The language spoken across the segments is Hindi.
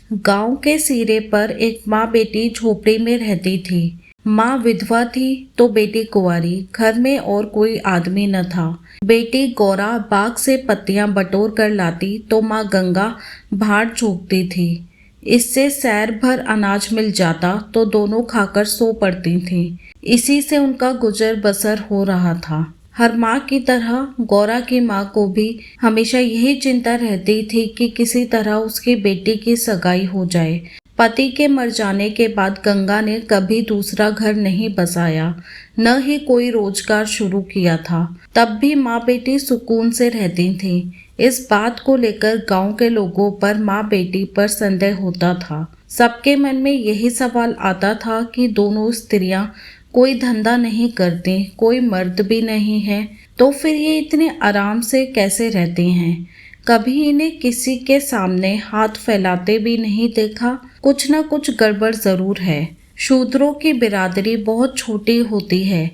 गांव के सिरे पर एक माँ बेटी झोपड़ी में रहती थी। माँ विधवा थी तो बेटी कुंवारी, घर में और कोई आदमी न था। बेटी गौरा बाग से पत्तियां बटोर कर लाती तो माँ गंगा भाड़ झोंकती थी। इससे सैर भर अनाज मिल जाता तो दोनों खाकर सो पड़ती थीं। इसी से उनका गुजर बसर हो रहा था। हर माँ की तरह गौरा की माँ को भी हमेशा यही चिंता रहती थी कि किसी तरह उसकी बेटी की सगाई हो जाए। पति के मर जाने के बाद गंगा ने कभी दूसरा घर नहीं बसाया, न ही कोई रोजगार शुरू किया था। तब भी माँ बेटी सुकून से रहती थीं। इस बात को लेकर गांव के लोगों पर माँ बेटी पर संदेह होता था। सबके मन में यही सवाल आता था कि दोनों स्त्रियां कोई धंधा नहीं करती, कोई मर्द भी नहीं है, तो फिर ये इतने आराम से कैसे रहती हैं। कभी इन्हें किसी के सामने हाथ फैलाते भी नहीं देखा। कुछ न कुछ गड़बड़ जरूर है। शूद्रों की बिरादरी बहुत छोटी होती है।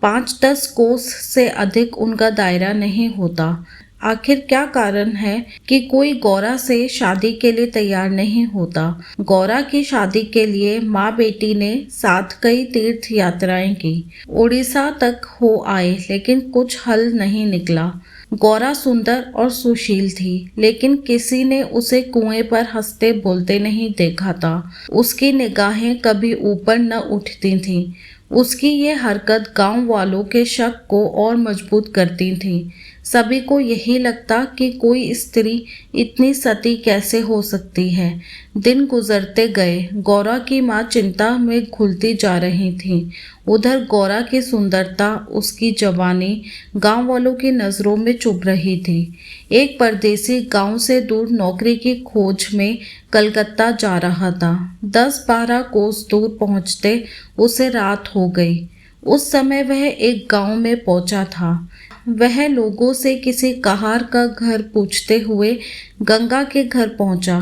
5-10 कोस से अधिक उनका दायरा नहीं होता। आखिर क्या कारण है कि कोई गौरा से शादी के लिए तैयार नहीं होता। गौरा की शादी के लिए माँ बेटी ने साथ कई तीर्थ यात्राएं की, उड़ीसा तक हो आए, लेकिन कुछ हल नहीं निकला। गौरा सुंदर और सुशील थी, लेकिन किसी ने उसे कुएं पर हंसते बोलते नहीं देखा था। उसकी निगाहें कभी ऊपर न उठती थीं। उसकी ये हरकत गांव वालों के शक को और मजबूत करती थी। सभी को यही लगता कि कोई स्त्री इतनी सती कैसे हो सकती है। दिन गुजरते गए। गौरा की माँ चिंता में घुलती जा रही थी। उधर गौरा की सुंदरता, उसकी जवानी गांव वालों की नज़रों में चुभ रही थी। एक परदेसी गांव से दूर नौकरी की खोज में कलकत्ता जा रहा था। 10-12 कोस दूर पहुंचते उसे रात हो गई। उस समय वह एक गांव में पहुंचा था। वह लोगों से किसी कहार का घर पूछते हुए गंगा के घर पहुंचा।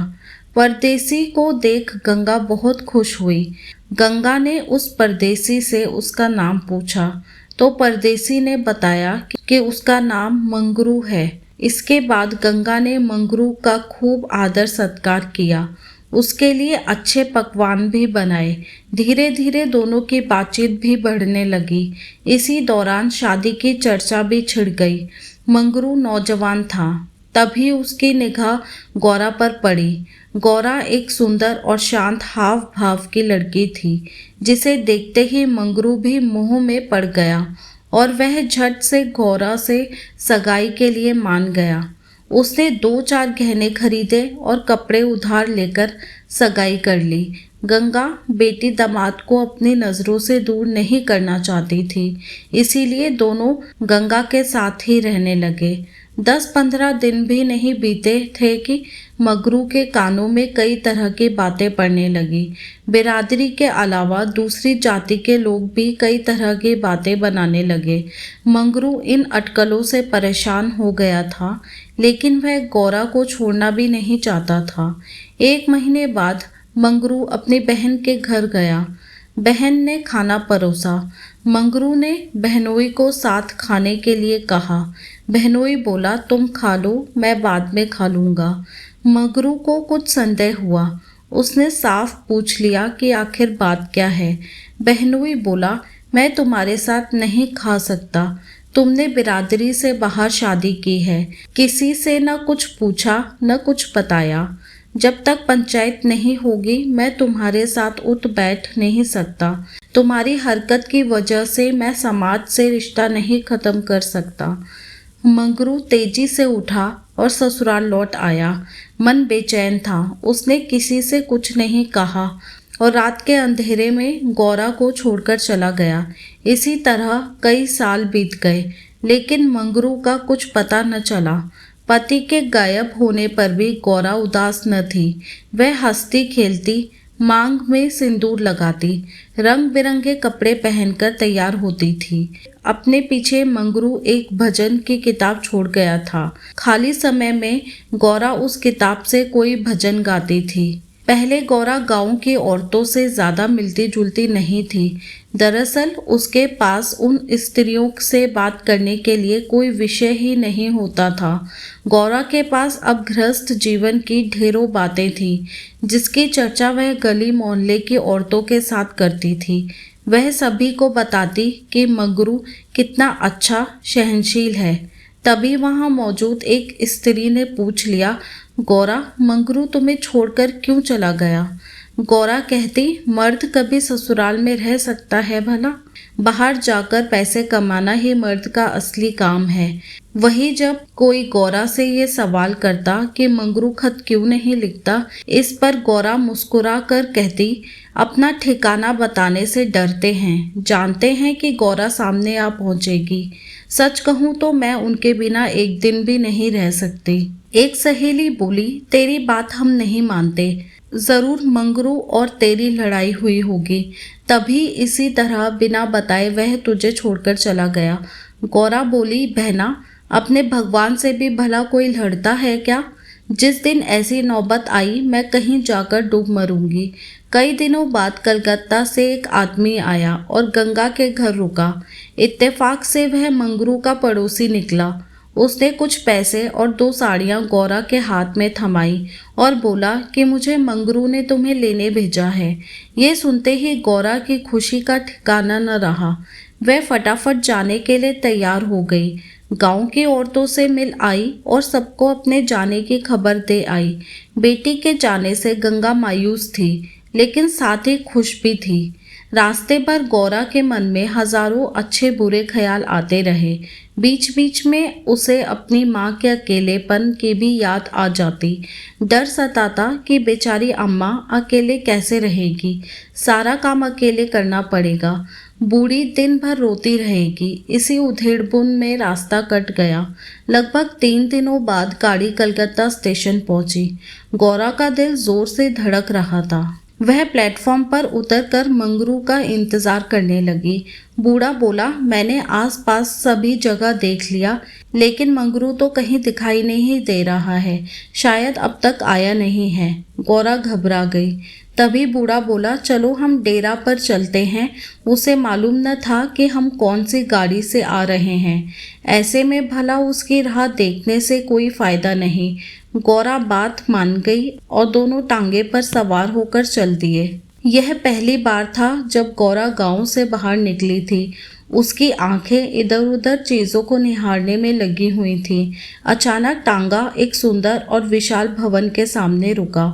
परदेसी को देख गंगा बहुत खुश हुई। गंगा ने उस परदेसी से उसका नाम पूछा तो परदेसी ने बताया कि उसका नाम मंगरू है। इसके बाद गंगा ने मंगरू का खूब आदर सत्कार किया। उसके लिए अच्छे पकवान भी बनाए। धीरे धीरे दोनों की बातचीत भी बढ़ने लगी। इसी दौरान शादी की चर्चा भी छिड़ गई। मंगरू नौजवान था। तभी उसकी निगाह गौरा पर पड़ी। गौरा एक सुंदर और शांत हाव भाव की लड़की थी, जिसे देखते ही मंगरू भी मोह में पड़ गया और वह झट से गौरा से सगाई के लिए मान गया। उसने 2-4 गहने खरीदे और कपड़े उधार लेकर सगाई कर ली। गंगा बेटी दामाद को अपनी नज़रों से दूर नहीं करना चाहती थी, इसीलिए दोनों गंगा के साथ ही रहने लगे। 10-15 दिन भी नहीं बीते थे कि मगरू के कानों में कई तरह की बातें पड़ने लगी। बिरादरी के अलावा दूसरी जाति के लोग भी कई तरह की बातें बनाने लगे। मंगरू इन अटकलों से परेशान हो गया था, लेकिन वह गौरा को छोड़ना भी नहीं चाहता था। 1 महीने बाद मंगरू अपनी बहन के घर गया। बहन ने खाना परोसा। मंगरू ने बहनोई को साथ खाने के लिए कहा। बहनोई बोला, तुम खा लो, मैं बाद में खा लूँगा। मंगरू को कुछ संदेह हुआ। उसने साफ पूछ लिया कि आखिर बात क्या है। बहनोई बोला, मैं तुम्हारे साथ नहीं खा सकता। तुमने बिरादरी से बाहर शादी की है। किसी से न कुछ पूछा न कुछ बताया। जब तक पंचायत नहीं होगी मैं तुम्हारे साथ उठ बैठ नहीं सकता। तुम्हारी हरकत की वजह से मैं समाज से रिश्ता नहीं खत्म कर सकता। मंगरू तेजी से उठा और ससुराल लौट आया। मन बेचैन था। उसने किसी से कुछ नहीं कहा और रात के अंधेरे में गौरा को छोड़कर चला गया। इसी तरह कई साल बीत गए, लेकिन मंगरू का कुछ पता न चला। पति के गायब होने पर भी गौरा उदास न थी। वह हंसती खेलती, मांग में सिंदूर लगाती, रंग बिरंगे कपड़े पहनकर तैयार होती थी। अपने पीछे मंगरू एक भजन की किताब छोड़ गया था। खाली समय में गौरा उस किताब से कोई भजन गाती थी। पहले गौरा गांव की औरतों से ज्यादा मिलती जुलती नहीं थी। दरअसल उसके पास उन स्त्रियों से बात करने के लिए कोई विषय ही नहीं होता था। गौरा के पास अब गृहस्थ जीवन की ढेरों बातें थी, जिसकी चर्चा वह गली मोहल्ले की औरतों के साथ करती थी। वह सभी को बताती कि मंगरू कितना अच्छा सहनशील है। तभी वहां मौजूद एक स्त्री ने पूछ लिया, गौरा, मंगरू तुम्हें छोड़कर क्यों चला गया? गौरा कहती, मर्द कभी ससुराल में रह सकता है भला? बाहर जाकर पैसे कमाना ही मर्द का असली काम है। वही जब कोई गौरा से ये सवाल करता कि मंगरू खत क्यों नहीं लिखता, इस पर गौरा मुस्कुरा कर कहती, अपना ठिकाना बताने से डरते हैं, जानते हैं कि गौरा सामने आ पहुंचेगी। सच कहूं तो मैं उनके बिना एक दिन भी नहीं रह सकती। एक सहेली बोली, तेरी बात हम नहीं मानते, जरूर मंगरू और तेरी लड़ाई हुई होगी, तभी इसी तरह बिना बताए वह तुझे छोड़कर चला गया। गौरा बोली, बहना, अपने भगवान से भी भला कोई लड़ता है क्या? जिस दिन ऐसी नौबत आई मैं कहीं जाकर डूब मरूंगी। कई दिनों बाद कलकत्ता से एक आदमी आया और गंगा के घर रुका। इत्तेफाक से वह मंगरू का पड़ोसी निकला। उसने कुछ पैसे और 2 साड़ियां गौरा के हाथ में थमाई और बोला कि मुझे मंगरू ने तुम्हें लेने भेजा है। ये सुनते ही गौरा की खुशी का ठिकाना न रहा। वह फटाफट जाने के लिए तैयार हो गई। गांव की औरतों से मिल आई और सबको अपने जाने की खबर दे आई। बेटी के जाने से गंगा मायूस थी, लेकिन साथ ही खुश भी थी। रास्ते पर गौरा के मन में हजारों अच्छे बुरे ख्याल आते रहे। बीच बीच में उसे अपनी माँ के अकेलेपन की भी याद आ जाती। डर सताता कि बेचारी अम्मा अकेले कैसे रहेगी, सारा काम अकेले करना पड़ेगा। बूढ़ी दिन भर रोती रहेगी। इसी उधेड़बुन में रास्ता कट गया। लगभग 3 दिनों बाद गाड़ी कलकत्ता स्टेशन पहुंची। गौरा का दिल जोर से धड़क रहा था। वह प्लेटफॉर्म पर उतरकर मंगरू का इंतजार करने लगी। बूढ़ा बोला, मैंने आसपास सभी जगह देख लिया, लेकिन मंगरू तो कहीं दिखाई नहीं दे रहा है, शायद अब तक आया नहीं है। गौरा घबरा गई। तभी बूढ़ा बोला, चलो हम डेरा पर चलते हैं। उसे मालूम न था कि हम कौन सी गाड़ी से आ रहे हैं। ऐसे में भला उसकी राह देखने से कोई फायदा नहीं। गौरा बात मान गई और दोनों टांगे पर सवार होकर चल दिए। यह पहली बार था जब गौरा गांव से बाहर निकली थी। उसकी आंखें इधर उधर चीजों को निहारने में लगी हुई थीं। अचानक टांगा एक सुंदर और विशाल भवन के सामने रुका।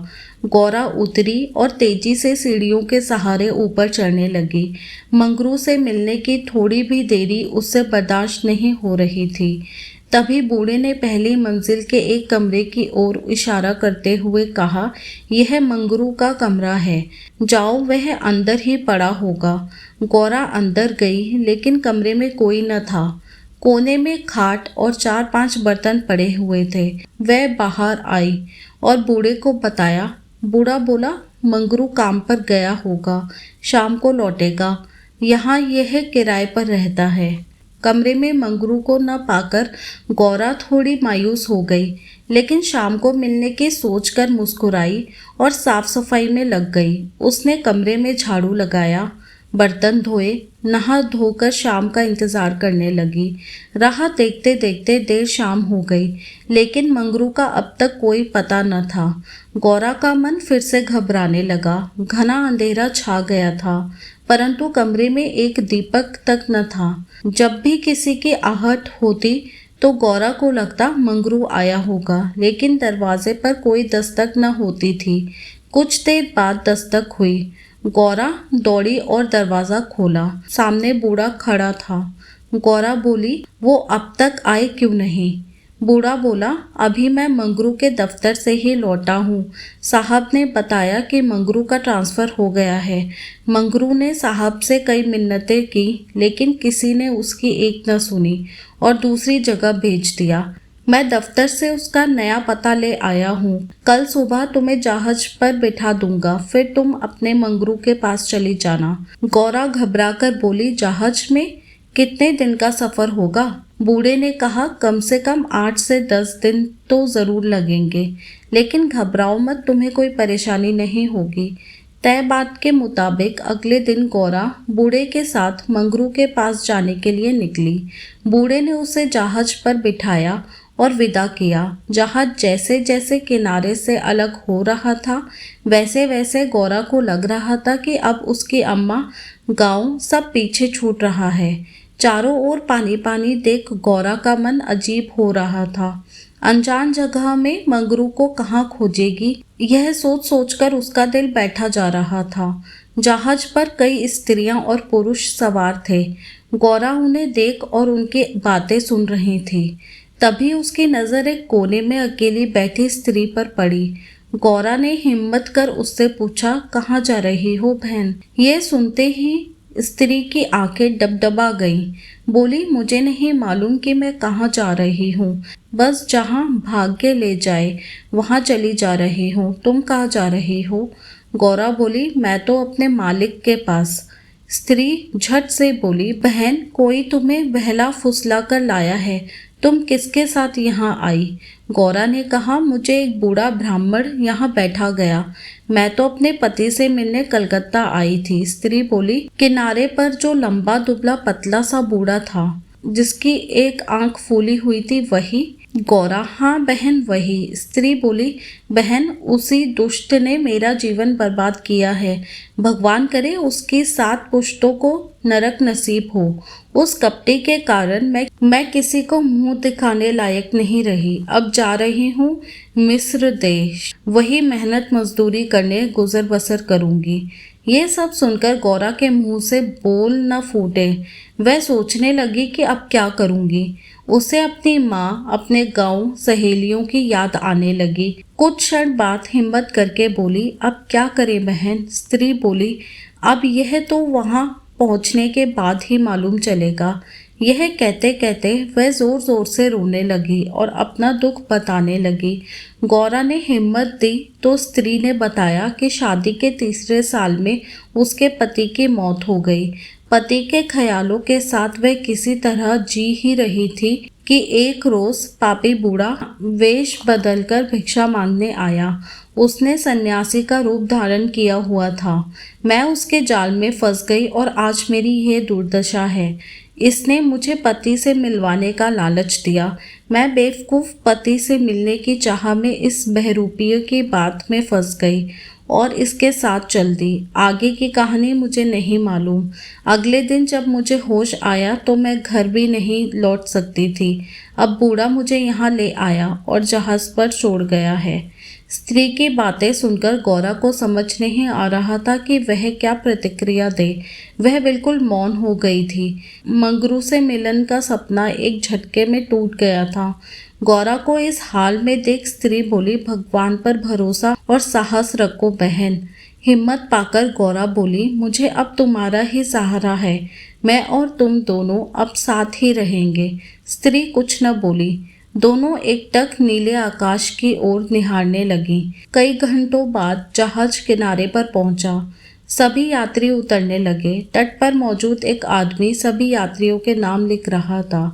गौरा उतरी और तेजी से सीढ़ियों के सहारे ऊपर चढ़ने लगी। मंगरू से मिलने की थोड़ी भी देरी उससे बर्दाश्त नहीं हो रही थी। तभी बूढ़े ने पहली मंजिल के एक कमरे की ओर इशारा करते हुए कहा, यह मंगरू का कमरा है, जाओ, वह अंदर ही पड़ा होगा। गौरा अंदर गई, लेकिन कमरे में कोई न था। कोने में खाट और 4-5 बर्तन पड़े हुए थे। वह बाहर आई और बूढ़े को बताया। बूढ़ा बोला, मंगरू काम पर गया होगा, शाम को लौटेगा। यहाँ यह किराए पर रहता है। कमरे में मंगरू को न पाकर गौरा थोड़ी मायूस हो गई, लेकिन शाम को मिलने की सोचकर मुस्कुराई और साफ सफाई में लग गई। उसने कमरे में झाड़ू लगाया, बर्तन धोए, नहा धोकर शाम का इंतजार करने लगी। राह देखते देखते देर शाम हो गई, लेकिन मंगरू का अब तक कोई पता न था। गौरा का मन फिर से घबराने लगा। घना अंधेरा छा गया था, परंतु कमरे में एक दीपक तक न था। जब भी किसी की आहट होती तो गौरा को लगता मंगरू आया होगा, लेकिन दरवाजे पर कोई दस्तक न होती थी। कुछ देर बाद दस्तक हुई। गौरा दौड़ी और दरवाजा खोला। सामने बूढ़ा खड़ा था। गौरा बोली, वो अब तक आए क्यों नहीं? बूढ़ा बोला, अभी मैं मंगरू के दफ्तर से ही लौटा हूँ। साहब ने बताया कि मंगरू का ट्रांसफ़र हो गया है। मंगरू ने साहब से कई मिन्नतें की, लेकिन किसी ने उसकी एक न सुनी और दूसरी जगह भेज दिया। मैं दफ्तर से उसका नया पता ले आया हूँ। कल सुबह तुम्हें जहाज पर बिठा दूंगा, फिर तुम अपने मंगरू के पास चली जाना। गौरा घबराकर बोली, जहाज में? कितने दिन का सफ़र होगा? बूढ़े ने कहा, कम से कम 8 से 10 दिन तो ज़रूर लगेंगे, लेकिन घबराओ मत, तुम्हें कोई परेशानी नहीं होगी। तय बात के मुताबिक अगले दिन गौरा बूढ़े के साथ मंगरू के पास जाने के लिए निकली। बूढ़े ने उसे जहाज पर बिठाया और विदा किया। जहाज जैसे जैसे किनारे से अलग हो रहा था, वैसे वैसे गौरा को लग रहा था कि अब उसकी अम्मा, गांव सब पीछे छूट रहा है। चारों ओर पानी पानी देख गौरा का मन अजीब हो रहा था। अनजान जगह में मंगरू को कहाँ खोजेगी, यह सोच सोचकर उसका दिल बैठा जा रहा था। जहाज पर कई स्त्रियां और पुरुष सवार थे। गौरा उन्हें देख और उनकी बातें सुन रही थी। तभी उसकी नज़र एक कोने में अकेली बैठी स्त्री पर पड़ी। गौरा ने हिम्मत कर उससे पूछा, कहाँ जा रही हो बहन? ये सुनते ही स्त्री की आंखें डबडबा गईं। बोली, मुझे नहीं मालूम कि मैं कहाँ जा रही हूँ, बस जहाँ भाग्य ले जाए वहाँ चली जा रही हूँ। तुम कहाँ जा रही हो? गौरा बोली, मैं तो अपने मालिक के पास। स्त्री झट से बोली, बहन, कोई तुम्हें बहला फुसला कर लाया है, तुम किसके साथ यहाँ आई? गौरा ने कहा, मुझे एक बूढ़ा ब्राह्मण यहाँ बैठा गया, मैं तो अपने पति से मिलने कलकत्ता आई थी। स्त्री बोली, किनारे पर जो लंबा दुबला पतला सा बूढ़ा था, जिसकी एक आंख फूली हुई थी, वही? गौरा, हाँ बहन वही। स्त्री बोली, बहन, उसी दुष्ट ने मेरा जीवन बर्बाद किया है। भगवान करे उसकी 7 पुश्तों को नरक नसीब हो। उस कपटी के कारण मैं किसी को मुंह दिखाने लायक नहीं रही। अब जा रही हूँ मिस्र देश, वही मेहनत मजदूरी करने गुजर बसर करूँगी। ये सब सुनकर गौरा के मुंह से बोल न फूटे। वह सोचने लगी कि अब क्या करूँगी। उसे अपनी माँ, अपने गांव, सहेलियों की याद आने लगी। कुछ क्षण बाद हिम्मत करके बोली, अब क्या करें बहन? स्त्री बोली, अब यह तो वहाँ पहुँचने के बाद ही मालूम चलेगा। यह कहते कहते वह जोर जोर से रोने लगी और अपना दुख बताने लगी। गौरा ने हिम्मत दी तो स्त्री ने बताया कि शादी के 3रे साल में उसके पति की मौत हो गई। पति के ख्यालों के साथ वह किसी तरह जी ही रही थी कि एक रोज पापी बूढ़ा वेश बदलकर भिक्षा मांगने आया। उसने सन्यासी का रूप धारण किया हुआ था। मैं उसके जाल में फंस गई और आज मेरी यह दुर्दशा है। इसने मुझे पति से मिलवाने का लालच दिया। मैं बेवकूफ़ पति से मिलने की चाह में इस बहरूपिये की बात में फंस गई और इसके साथ चल दी। आगे की कहानी मुझे नहीं मालूम। अगले दिन जब मुझे होश आया तो मैं घर भी नहीं लौट सकती थी। अब बूढ़ा मुझे यहाँ ले आया और जहाज पर छोड़ गया है। स्त्री की बातें सुनकर गौरा को समझ नहीं आ रहा था कि वह क्या प्रतिक्रिया दे। वह बिल्कुल मौन हो गई थी। मंगरू से मिलन का सपना एक झटके में टूट गया था। गौरा को इस हाल में देख स्त्री बोली, भगवान पर भरोसा और साहस रखो बहन। हिम्मत पाकर गौरा बोली, मुझे अब तुम्हारा ही सहारा है। मैं और तुम दोनों अब साथ ही रहेंगे। स्त्री कुछ न बोली। दोनों एकटक नीले आकाश की ओर निहारने लगी। कई घंटों बाद जहाज किनारे पर पहुंचा। सभी यात्री उतरने लगे। तट पर मौजूद एक आदमी सभी यात्रियों के नाम लिख रहा था।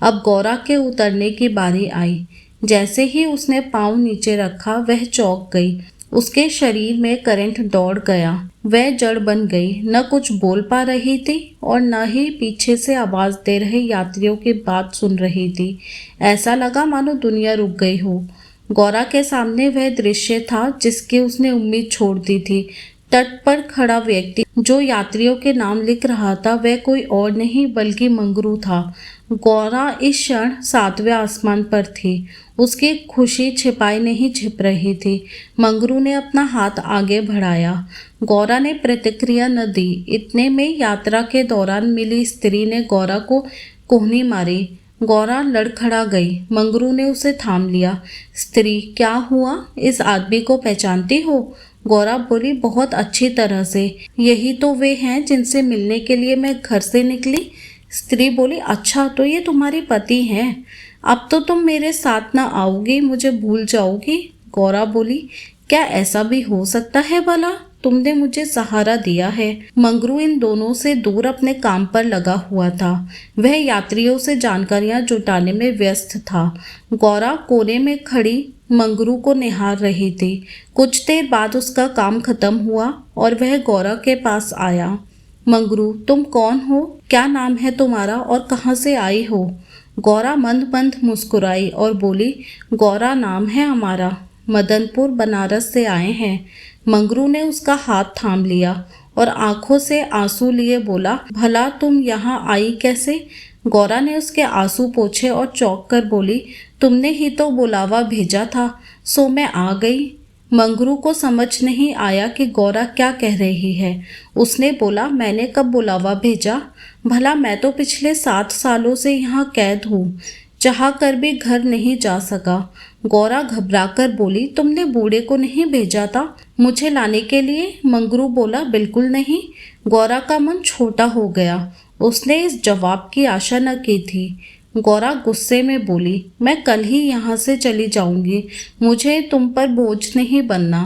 अब गौरा के उतरने की बारी आई। जैसे ही उसने पाँव नीचे रखा, वह चौंक गई। उसके शरीर में करंट दौड़ गया। वह जड़ बन गई। न कुछ बोल पा रही थी और न ही पीछे से आवाज दे रहे यात्रियों की बात सुन रही थी। ऐसा लगा मानो दुनिया रुक गई हो। गौरा के सामने वह दृश्य था जिसकी उसने उम्मीद छोड़ दी थी। तट पर खड़ा व्यक्ति जो यात्रियों के नाम लिख रहा था, वह कोई और नहीं बल्कि मंगरू था। गौरा इस क्षण 7वें आसमान पर थी। उसकी खुशी छिपाई नहीं छिप रही थी। मंगरू ने अपना हाथ आगे बढ़ाया। गौरा ने प्रतिक्रिया न दी। इतने में यात्रा के दौरान मिली स्त्री ने गौरा को कोहनी मारी। गौरा लड़खड़ा गई। मंगरू ने उसे थाम लिया। स्त्री, क्या हुआ? इस आदमी को पहचानती हो? गौरा बोली, बहुत अच्छी तरह से। यही तो वे हैं जिनसे मिलने के लिए मैं घर से निकली। स्त्री बोली, अच्छा, तो ये तुम्हारे पति हैं। अब तो तुम मेरे साथ ना आओगी, मुझे भूल जाओगी। गौरा बोली, क्या ऐसा भी हो सकता है भला? तुमने मुझे सहारा दिया है। मंगरू इन दोनों से दूर अपने काम पर लगा हुआ था। वह यात्रियों से जानकारियां जुटाने में व्यस्त था। गौरा कोने में खड़ी मंगरू को निहार रही थी। कुछ देर बाद उसका काम खत्म हुआ और वह गौरा के पास आया। मंगरू, तुम कौन हो? क्या नाम है तुम्हारा और कहाँ से आई हो? गौरा मंद मंद मुस्कुराई और बोली, गौरा नाम है हमारा, मदनपुर बनारस से आए हैं। मंगरू ने उसका हाथ थाम लिया और आंखों से आंसू लिए बोला, भला तुम यहाँ आई कैसे? गौरा ने उसके आंसू पोंछे और चौंक कर बोली, तुमने ही तो बुलावा भेजा था, सो मैं आ गई। मंगरू को समझ नहीं आया कि गौरा क्या कह रही है। उसने बोला, मैंने कब बुलावा भेजा? भला मैं तो पिछले 7 सालों से यहाँ कैद हूँ, चाह कर भी घर नहीं जा सका। गौरा घबराकर बोली, तुमने बूढ़े को नहीं भेजा था मुझे लाने के लिए? मंगरू बोला, बिल्कुल नहीं। गौरा का मन छोटा हो गया। उसने इस जवाब की आशा न की थी। गौरा गुस्से में बोली, मैं कल ही यहाँ से चली जाऊंगी, मुझे तुम पर बोझ नहीं बनना।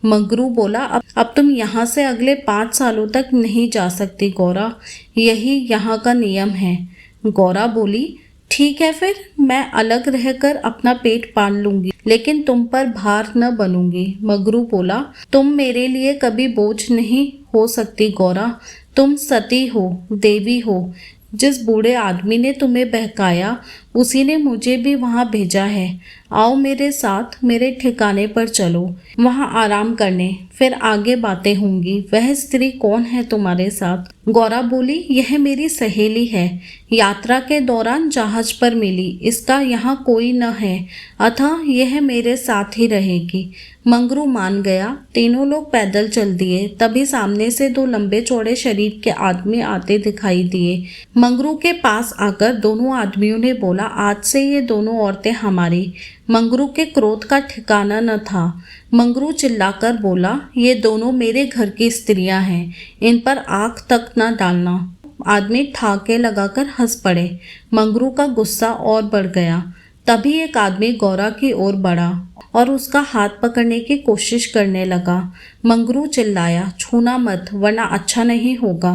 मंगरू बोला, अब तुम यहाँ से अगले 5 सालों तक नहीं जा सकती गौरा, यही यहाँ का नियम है। गौरा बोली, ठीक है फिर मैं अलग रहकर अपना पेट पाल लूंगी, लेकिन तुम पर भार न बनूंगी। मंगरू बोला, तुम मेरे लिए कभी बोझ नहीं हो सकती गौरा, तुम सती हो, देवी हो। जिस बूढ़े आदमी ने तुम्हें बहकाया उसी ने मुझे भी वहां भेजा है। आओ मेरे साथ, मेरे ठिकाने पर चलो, वहां आराम करने, फिर आगे बातें होंगी। वह स्त्री कौन है तुम्हारे साथ? गौरा बोली, यह मेरी सहेली है, यात्रा के दौरान जहाज पर मिली, इसका यहाँ कोई न है, अतः यह मेरे साथ ही रहेगी। मंगरू मान गया। तीनों लोग पैदल चल दिए। तभी सामने से 2 लंबे चौड़े शरीर के आदमी आते दिखाई दिए। मंगरू के पास आकर दोनों आदमियों ने बोला, आज से ये दोनों औरतें हमारी। मंगरू के क्रोध का ठिकाना न था। मंगरू चिल्लाकर बोला, ये दोनों मेरे घर की स्त्रियां हैं, इन पर आंख तक न डालना। आदमी ठाके लगाकर हंस पड़े। मंगरू का गुस्सा और बढ़ गया। तभी एक आदमी गौरा की ओर बढ़ा और उसका हाथ पकड़ने की कोशिश करने लगा। मंगरू चिल्लाया, छूना मत वरना अच्छा नहीं होगा।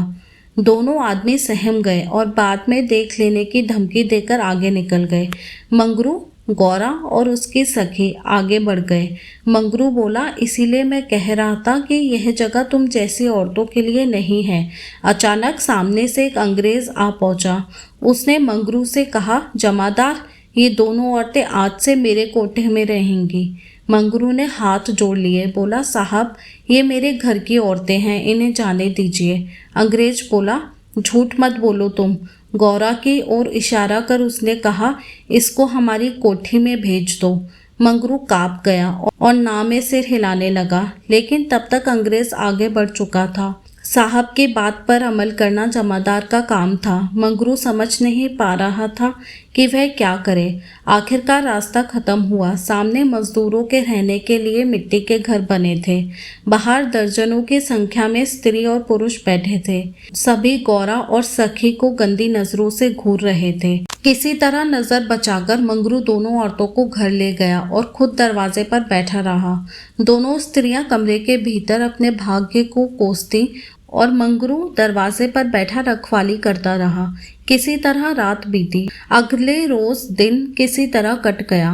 दोनों आदमी सहम गए और बाद में देख लेने की धमकी देकर आगे निकल गए। मंगरू, गौरा और उसकी सखी आगे बढ़ गए। मंगरू बोला, इसीलिए मैं कह रहा था कि यह जगह तुम जैसी औरतों के लिए नहीं है। अचानक सामने से एक अंग्रेज आ पहुंचा। उसने मंगरू से कहा, जमादार, ये दोनों औरतें आज से मेरे कोठे में रहेंगी। मंगरू ने हाथ जोड़ लिए, बोला, साहब ये मेरे घर की औरतें हैं, इन्हें जाने दीजिए। अंग्रेज बोला, झूठ मत बोलो तुम। गौरा की ओर इशारा कर उसने कहा, इसको हमारी कोठी में भेज दो। मंगरू कांप गया और ना में सिर हिलाने लगा, लेकिन तब तक अंग्रेज आगे बढ़ चुका था। साहब की बात पर अमल करना जमादार का काम था। मंगरू समझ नहीं पा रहा था कि वह क्या करे। आखिरकार रास्ता खत्म हुआ। सामने मजदूरों के रहने के लिए मिट्टी के घर बने थे। बाहर दर्जनों की संख्या में स्त्री और पुरुष बैठे थे। सभी गौरा और सखी को गंदी नजरों से घूर रहे थे। किसी तरह नजर बचाकर मंगरू दोनों औरतों को घर ले गया और खुद दरवाजे पर बैठा रहा। दोनों स्त्रियां कमरे के भीतर अपने भाग्य को कोसती और मंगरू दरवाजे पर बैठा रखवाली करता रहा। किसी तरह रात बीती। अगले रोज दिन किसी तरह कट गया।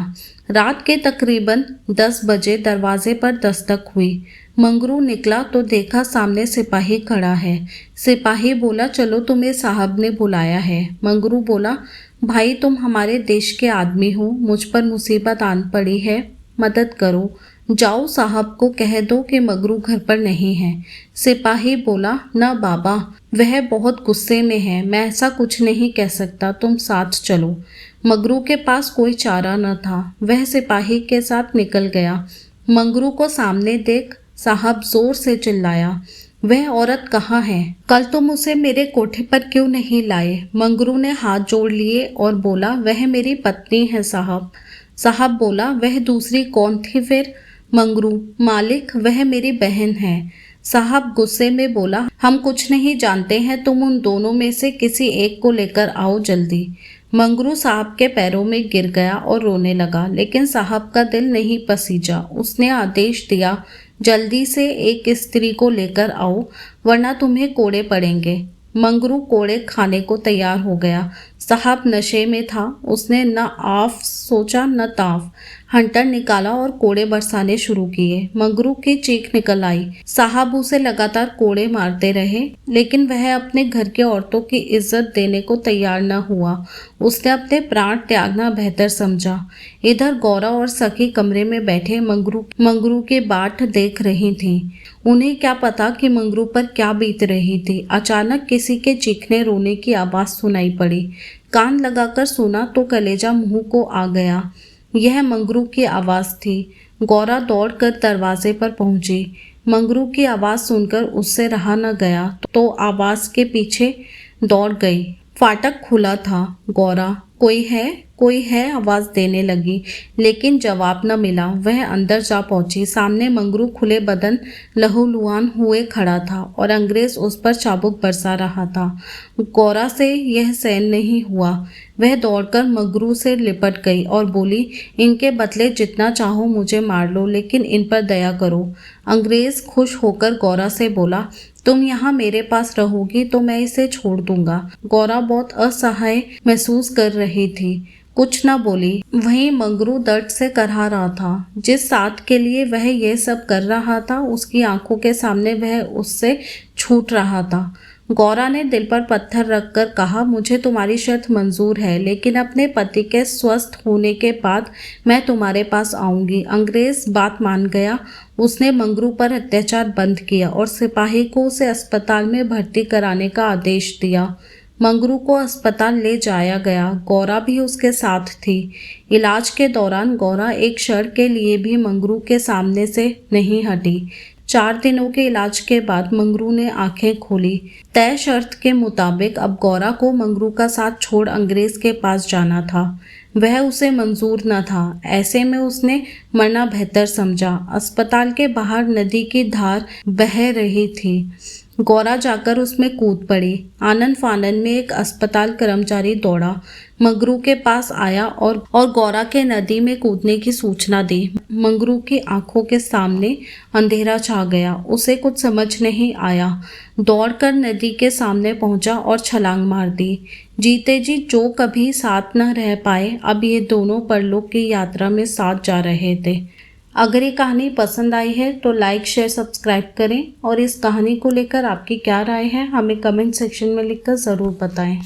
रात के तकरीबन 10 बजे दरवाजे पर दस्तक हुई। मंगरू निकला तो देखा सामने सिपाही खड़ा है। सिपाही बोला, चलो तुम्हें साहब ने बुलाया है। मंगरू बोला, भाई तुम हमारे देश के आदमी हो, मुझ पर मुसीबत आन पड़ी है, मदद करो। जाओ साहब को कह दो कि मंगरू घर पर नहीं है। सिपाही बोला, न बाबा, वह बहुत गुस्से में है, मैं ऐसा कुछ नहीं कह सकता, तुम साथ चलो। मंगरू के पास कोई चारा न था। वह सिपाही के साथ निकल गया। मंगरू को सामने देख साहब जोर से चिल्लाया, वह औरत कहाँ है? कल तुम उसे मेरे कोठे पर क्यों नहीं लाए? मंगरू ने हाथ जोड़ लिए और बोला, वह मेरी पत्नी है साहब। साहब बोला, वह दूसरी कौन थी फिर? मंगरू, मालिक, वह मेरी बहन है। साहब गुस्से में बोला, हम कुछ नहीं जानते हैं, तुम उन दोनों में से किसी एक को लेकर आओ जल्दी। मंगरू साहब के पैरों में गिर गया और रोने लगा, लेकिन साहब का दिल नहीं पसीजा। उसने आदेश दिया, जल्दी से एक स्त्री को लेकर आओ, वरना तुम्हें कोड़े पड़ेंगे। मंगरू कोड़े खाने को तैयार हो गया। साहब नशे में था। उसने न आफ सोचा न ताफ। हंटर निकाला और कोड़े बरसाने शुरू किए। मंगरू की चीख निकल आई। साहब उसे लगातार कोड़े मारते रहे, लेकिन वह अपने घर के औरतों की इज्जत देने को तैयार न हुआ। उसने अपने प्राण त्यागना बेहतर समझा। इधर गौरा और सखी कमरे में बैठे मंगरू की बाट देख रही थीं। उन्हें क्या पता कि मंगरू पर क्या बीत रही थी। अचानक किसी के चीखने रोने की आवाज सुनाई पड़ी। कान लगाकर सुना तो कलेजा मुंह को आ गया। यह मंगरू की आवाज थी। गौरा दौड़कर दरवाजे पर पहुंची। मंगरू की आवाज सुनकर उससे रहा न गया तो आवाज के पीछे दौड़ गई। फाटक खुला था। गौरा कोई है आवाज देने लगी, लेकिन जवाब न मिला। वह अंदर जा पहुंची। सामने मंगरू खुले बदन लहूलुहान हुए खड़ा था और अंग्रेज उस पर चाबुक बरसा रहा था। गौरा से यह सहन नहीं हुआ। वह दौड़कर मंगरू से लिपट गई और बोली, इनके बदले जितना चाहो मुझे मार लो, लेकिन इन पर दया करो। अंग्रेज खुश होकर गौरा से बोला, तुम यहाँ मेरे पास रहोगी तो मैं इसे छोड़ दूंगा। गौरा बहुत असहाय महसूस कर रही थी, कुछ न बोली। वहीं मंगरू दर्द से करहा रहा था। जिस साथ के लिए वह यह सब कर रहा था, उसकी आंखों के सामने वह उससे छूट रहा था। गौरा ने दिल पर पत्थर रखकर कहा, मुझे तुम्हारी शर्त मंजूर है, लेकिन अपने पति के स्वस्थ होने के बाद मैं तुम्हारे पास आऊंगी। अंग्रेज बात मान गया। उसने मंगरू पर अत्याचार बंद किया और सिपाही को उसे अस्पताल में भर्ती कराने का आदेश दिया। मंगरू को अस्पताल ले जाया गया। गौरा भी उसके साथ थी। इलाज के दौरान गौरा एक क्षण के लिए भी मंगरू के सामने से नहीं हटी। 4 दिनों के इलाज के बाद मंगरू ने आंखें खोली। तय शर्त के मुताबिक अब गौरा को मंगरू का साथ छोड़ अंग्रेज के पास जाना था। वह उसे मंजूर न था। ऐसे में उसने मरना बेहतर समझा। अस्पताल के बाहर नदी की धार बह रही थी। गौरा जाकर उसमें कूद पड़ी। आनन फानन में एक अस्पताल कर्मचारी दौड़ा, मंगरू के पास आया और गौरा के नदी में कूदने की सूचना दी। मंगरू की आंखों के सामने अंधेरा छा गया। उसे कुछ समझ नहीं आया। दौड़कर नदी के सामने पहुंचा और छलांग मार दी। जीते जी जो कभी साथ न रह पाए, अब ये दोनों परलोक की यात्रा में साथ जा रहे थे। अगर ये कहानी पसंद आई है तो लाइक शेयर सब्सक्राइब करें और इस कहानी को लेकर आपकी क्या राय है हमें कमेंट सेक्शन में लिखकर ज़रूर बताएं।